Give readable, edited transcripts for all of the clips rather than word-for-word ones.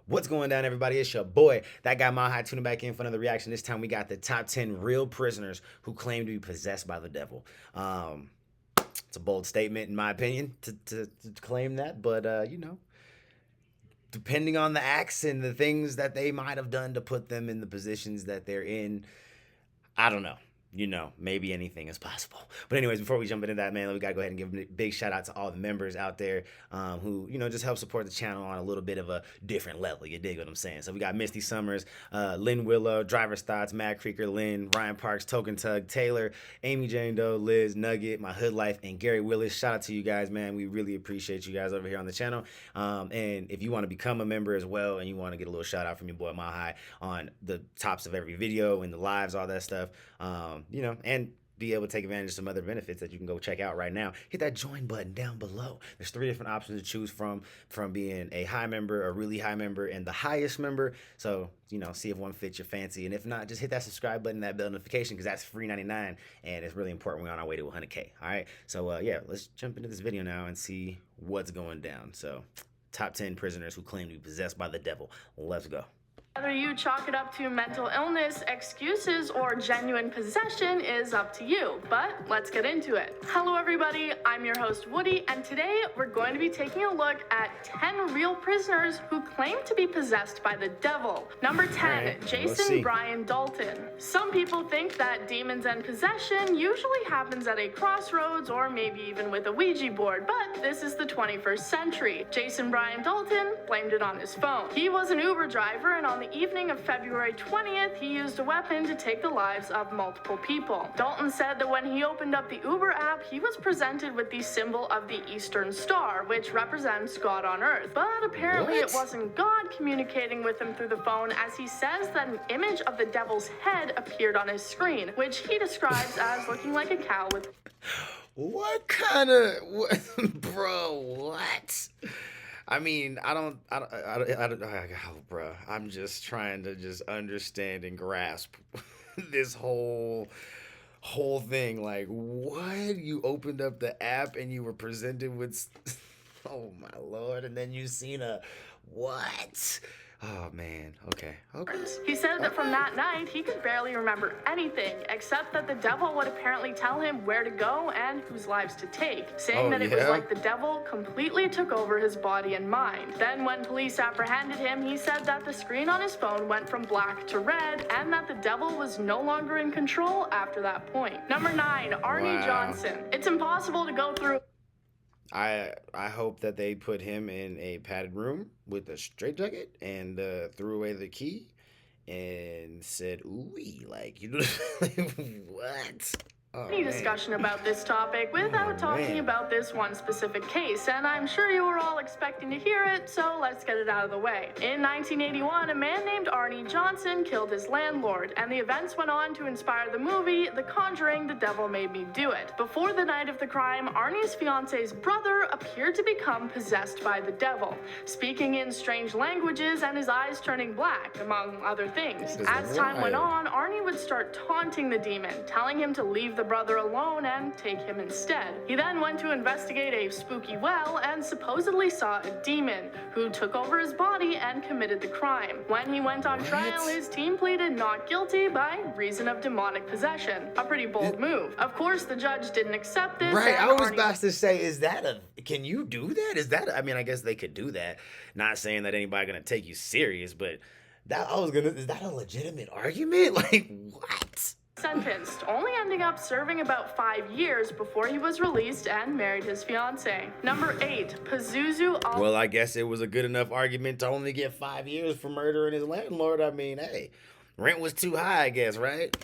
What's going down, everybody? It's your boy, that guy Mile High, tuning back in for another reaction. This time we got the top 10 real prisoners who claim to be possessed by the devil. It's a bold statement, in my opinion, to claim that, but depending on the acts and the things that they might have done to put them in the positions that they're in, I don't know. Maybe anything is possible. But anyways, before we jump into that, man, we got to go ahead and give a big shout out to all the members out there who, just help support the channel on a little bit of a different level. You dig what I'm saying? So we got Misty Summers, Lynn Willow, Driver's Thoughts, Mad Creeker, Lynn, Ryan Parks, Token Tug, Taylor, Amy Jane Doe, Liz, Nugget, My Hood Life, and Gary Willis. Shout out to you guys, man. We really appreciate you guys over here on the channel. And if you want to become a member as well and you want to get a little shout out from your boy Mile High on the tops of every video and the lives, all that stuff, and be able to take advantage of some other benefits that you can go check out right now, hit that join button down below. There's 3 different options to choose from being a high member, a really high member, and the highest member. So, see if one fits your fancy. And if not, just hit that subscribe button, that bell notification, because that's free 99, and it's really important. We're on our way to 100K. All right. So, yeah, let's jump into this video now and see what's going down. So, top 10 prisoners who claim to be possessed by the devil. Let's go. Whether you chalk it up to mental illness, excuses, or genuine possession is up to you, but let's get into it. Hello everybody, I'm your host Woody, and today we're going to be taking a look at 10 real prisoners who claim to be possessed by the devil. Number 10, right, Jason Brian Dalton. Some people think that demons and possession usually happens at a crossroads or maybe even with a Ouija board, but this is the 21st century. Jason Brian Dalton blamed it on his phone. He was an Uber driver, and on the evening of February 20th, he used a weapon to take the lives of multiple people. Dalton said that when he opened up the Uber app, he was presented with the symbol of the Eastern Star, which represents God on Earth. But apparently it wasn't God communicating with him through the phone, as he says that an image of the devil's head appeared on his screen, which he describes as looking like a cow with... What kind of... Bro, what? I mean, I don't, bro. I'm just trying to just understand and grasp this whole thing. Like, what? You opened up the app and you were presented with, oh my Lord, and then you seen a what? Oh man, okay. He said that from that night, he could barely remember anything, except that the devil would apparently tell him where to go and whose lives to take, saying that it was like the devil completely took over his body and mind. Then when police apprehended him, he said that the screen on his phone went from black to red, and that the devil was no longer in control after that point. Number 9, Arnie Johnson. It's impossible to go through... I hope that they put him in a padded room with a straitjacket and threw away the key and said, ooh, like, what? Any discussion about this topic without talking about this one specific case, and I'm sure you were all expecting to hear it, so let's get it out of the way. In 1981, a man named Arnie Johnson killed his landlord, and the events went on to inspire the movie The Conjuring, The Devil Made Me Do It. Before the night of the crime, Arnie's fiance's brother appeared to become possessed by the devil, speaking in strange languages and his eyes turning black, among other things. As time went on, Arnie would start taunting the demon, telling him to leave the brother alone and take him instead. He then went to investigate a spooky well and supposedly saw a demon who took over his body and committed the crime. When he went on trial, his team pleaded not guilty by reason of demonic possession. A pretty bold move. Of course, the judge didn't accept this. Right, I was about to say, can you do that? I mean, I guess they could do that. Not saying that anybody gonna take you serious, but is that a legitimate argument? Like, what? Sentenced, only ending up serving about 5 years before he was released and married his fiancée. Number 8, Pazuzu. Well, I guess it was a good enough argument to only get 5 years for murdering his landlord. I mean, hey, rent was too high, I guess, right?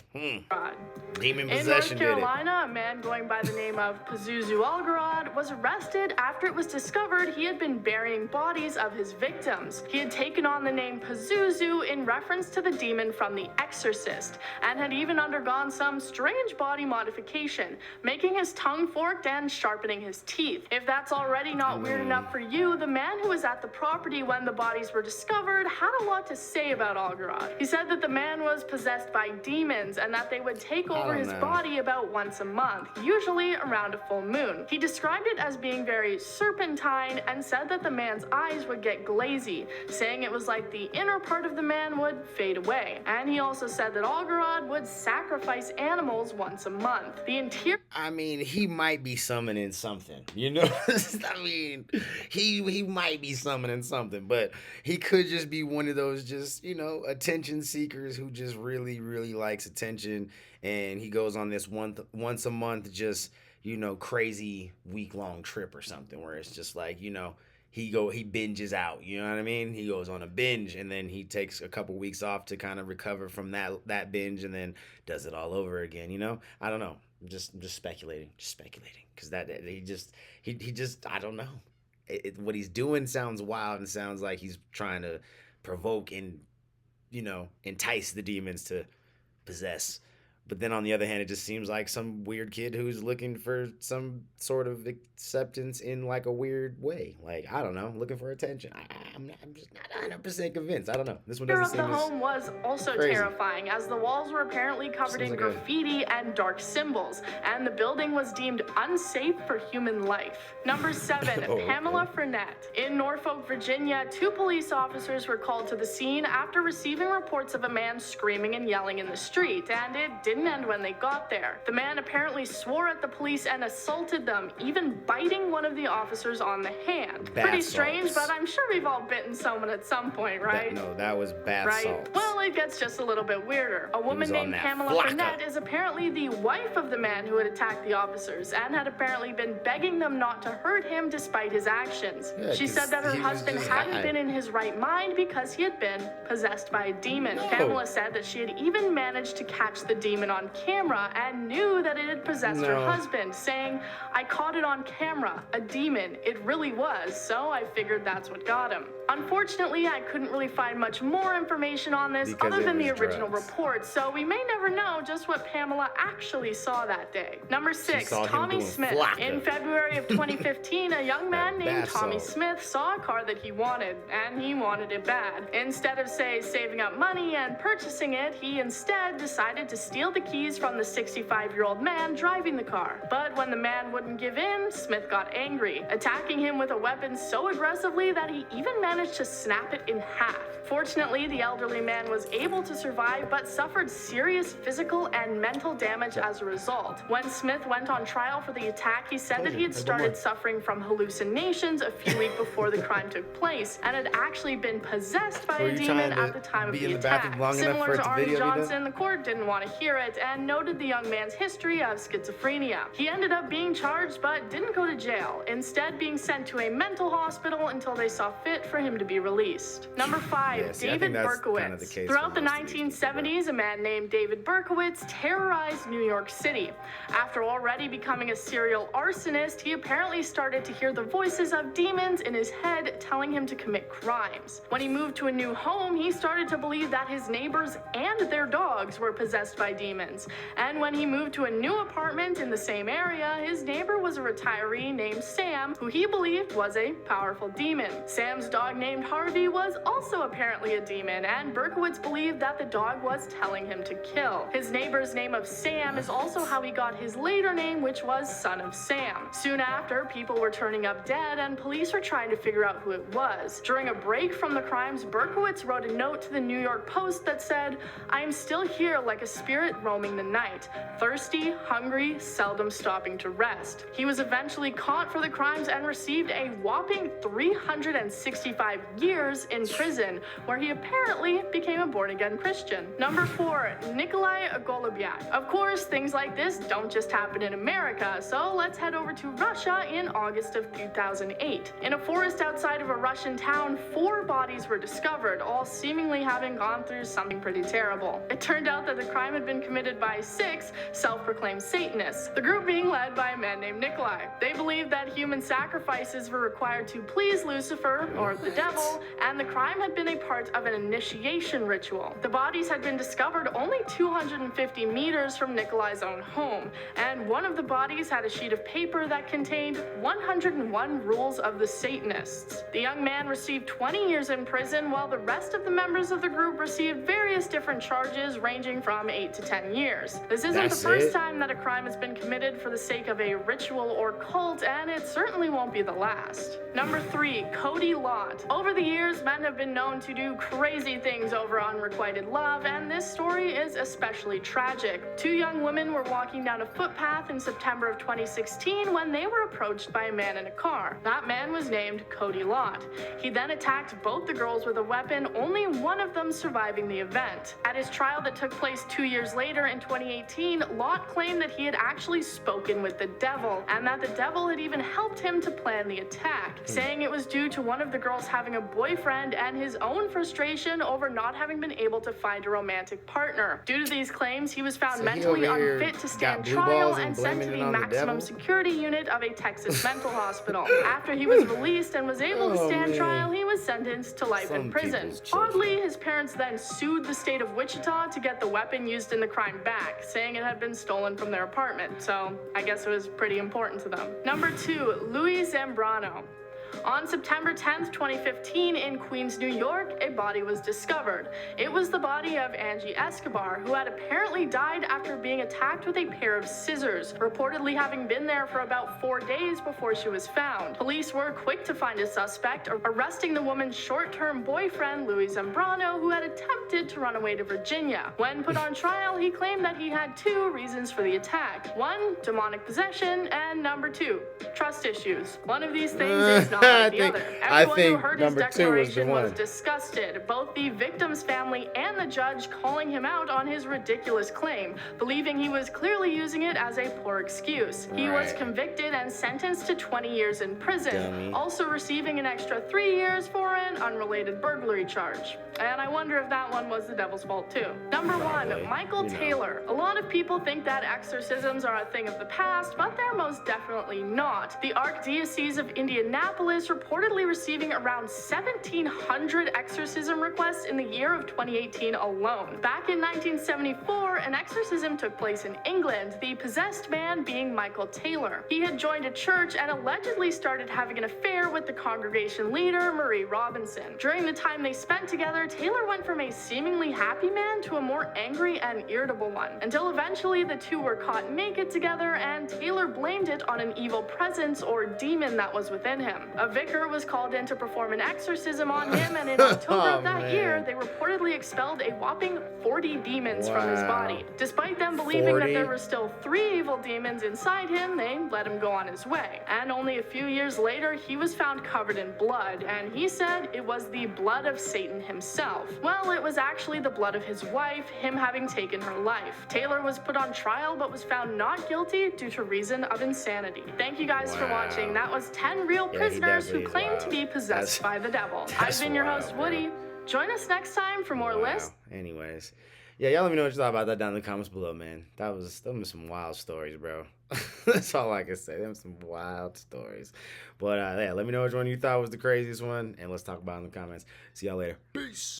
Demon possession. In North Carolina, a man going by the name of Pazuzu was arrested after it was discovered he had been burying bodies of his victims. He had taken on the name Pazuzu in reference to the demon from The Exorcist, and had even undergone some strange body modification, making his tongue forked and sharpening his teeth. If that's already not weird enough for you, the man who was at the property when the bodies were discovered had a lot to say about Agolobiak. He said that the man was possessed by demons and that they would take over over his body about once a month, usually around a full moon. He described it as being very serpentine and said that the man's eyes would get glazy, saying it was like the inner part of the man would fade away. And he also said that Agorod would sacrifice animals once a month. The interior... I mean, he might be summoning something, you know? I mean, he might be summoning something, but he could just be one of those just, you know, attention seekers who just really, really likes attention, and he goes on this once a month just, you know, crazy week-long trip or something where it's just like, you know, he binges out, you know what I mean? He goes on a binge, and then he takes a couple weeks off to kind of recover from that binge, and then does it all over again, you know? I don't know. I'm just speculating, because he just I don't know. What he's doing sounds wild and sounds like he's trying to provoke and, you know, entice the demons to possess. But then on the other hand, it just seems like some weird kid who's looking for some sort of acceptance in like a weird way. Like, I don't know, looking for attention. I'm just not 100% convinced. I don't know. This one doesn't seem the home was also crazy. Terrifying, as the walls were apparently covered in graffiti and dark symbols, and the building was deemed unsafe for human life. Number 7, Pamela Foster. In Norfolk, Virginia, 2 police officers were called to the scene after receiving reports of a man screaming and yelling in the street, and it didn't end when they got there. The man apparently swore at the police and assaulted them, even biting one of the officers on the hand. Pretty strange, but I'm sure we've all bitten someone at some point, right? No, that was bath salts. Well, it gets just a little bit weirder. A woman named Pamela Foster is apparently the wife of the man who had attacked the officers and had apparently been begging them not to hurt him despite his actions. Yeah, she said that her husband hadn't been in his right mind because he had been possessed by a demon. Pamela said that she had even managed to catch the demon on camera and knew that it had possessed her husband, saying, "I caught it on camera, a demon. It really was, so I figured that's what got him." Unfortunately, I couldn't really find much more information on this other than the original report, so we may never know just what Pamela actually saw that day. Number 6, Tommy Smith. In February of 2015, a young man named Tommy Smith saw a car that he wanted, and he wanted it bad. Instead of, say, saving up money and purchasing it, he instead decided to steal the keys from the 65-year-old man driving the car. But when the man wouldn't give in, Smith got angry, attacking him with a weapon so aggressively that he even managed to snap it in half. Fortunately, the elderly man was able to survive but suffered serious physical and mental damage as a result. When Smith went on trial for the attack, he said that he had started suffering from hallucinations a few weeks before the crime took place and had actually been possessed by a demon at the time of the attack. Similar to Arnie Johnson, the court didn't want to hear it and noted the young man's history of schizophrenia. He ended up being charged but didn't go to jail, instead being sent to a mental hospital until they saw fit for him to be released. Number 5, David Berkowitz. Throughout the 1970s, a man named David Berkowitz terrorized New York City. After already becoming a serial arsonist, he apparently started to hear the voices of demons in his head telling him to commit crimes. When he moved to a new home, he started to believe that his neighbors and their dogs were possessed by demons. And when he moved to a new apartment in the same area, his neighbor was a retiree named Sam, who he believed was a powerful demon. Sam's dog named Harvey was also apparently a demon, and Berkowitz believed that the dog was telling him to kill. His neighbor's name of Sam is also how he got his later name, which was Son of Sam. Soon after, people were turning up dead, and police were trying to figure out who it was. During a break from the crimes, Berkowitz wrote a note to the New York Post that said, "I am still here like a spirit roaming the night, thirsty, hungry, seldom stopping to rest." He was eventually caught for the crimes and received a whopping 365 years in prison, where he apparently became a born-again Christian. Number 4, Nikolay Agolobiak. Of course, things like this don't just happen in America, so let's head over to Russia in August of 2008. In a forest outside of a Russian town, 4 bodies were discovered, all seemingly having gone through something pretty terrible. It turned out that the crime had been committed by 6 self-proclaimed Satanists, the group being led by a man named Nikolay. They believed that human sacrifices were required to please Lucifer, or the devil, and the crime had been a part of an initiation ritual. The bodies had been discovered only 250 meters from Nikolay's own home, and one of the bodies had a sheet of paper that contained 101 rules of the Satanists. The young man received 20 years in prison, while the rest of the members of the group received various different charges ranging from 8 to 10 10 years. This isn't the first time that a crime has been committed for the sake of a ritual or cult, and it certainly won't be the last. Number 3, Cody Lott. Over the years, men have been known to do crazy things over unrequited love, and this story is especially tragic. 2 young women were walking down a footpath in September of 2016 when they were approached by a man in a car. That man was named Cody Lott. He then attacked both the girls with a weapon, only one of them surviving the event. At his trial that took place 2 years later in 2018, Lott claimed that he had actually spoken with the devil, and that the devil had even helped him to plan the attack, saying it was due to one of the girls having a boyfriend and his own frustration over not having been able to find a romantic partner. Due to these claims, he was found mentally unfit to stand trial and sent to the maximum security unit of a Texas mental hospital. After he was released and was able to stand trial, he was sentenced to life in prison. Oddly, his parents then sued the state of Wichita to get the weapon used in the crime back, saying it had been stolen from their apartment, so I guess it was pretty important to them. Number 2, Louis Zambrano. On September 10th, 2015, in Queens, New York, a body was discovered. It was the body of Angie Escobar, who had apparently died after being attacked with a pair of scissors, reportedly having been there for about 4 days before she was found. Police were quick to find a suspect, arresting the woman's short-term boyfriend, Louis Zambrano, who had attempted to run away to Virginia. When put on trial, he claimed that he had 2 reasons for the attack. 1, demonic possession, and number 2, trust issues. One of these things is not I think number 2 was the one. Was disgusted, both the victim's family and the judge calling him out on his ridiculous claim, believing he was clearly using it as a poor excuse. He was convicted and sentenced to 20 years in prison, also receiving an extra 3 years for an unrelated burglary charge. And I wonder if that one was the devil's fault too. Number 1, Michael Taylor. A lot of people think that exorcisms are a thing of the past, but they're most definitely not. The Archdiocese of Indianapolis reportedly receiving around 1,700 exorcism requests in the year of 2018 alone. Back in 1974, an exorcism took place in England, the possessed man being Michael Taylor. He had joined a church and allegedly started having an affair with the congregation leader, Marie Robinson. During the time they spent together, Taylor went from a seemingly happy man to a more angry and irritable one, until eventually the two were caught naked together and Taylor blamed it on an evil presence or demon that was within him. A vicar was called in to perform an exorcism on him, and in October of that year, they reportedly expelled a whopping 40 demons from his body. Despite them believing that there were still 3 evil demons inside him, they let him go on his way. And only a few years later, he was found covered in blood, and he said it was the blood of Satan himself. Well, it was actually the blood of his wife, him having taken her life. Taylor was put on trial, but was found not guilty due to reason of insanity. Thank you guys for watching. That was 10 real prisoners who claim to be possessed by the devil. I've been your host, Woody. Join us next time for more lists. Anyways, yeah, y'all let me know what you thought about that down in the comments below, man. Those were some wild stories, bro. That's all I can say. Them some wild stories. But yeah, let me know which one you thought was the craziest one, and let's talk about it in the comments. See y'all later. Peace.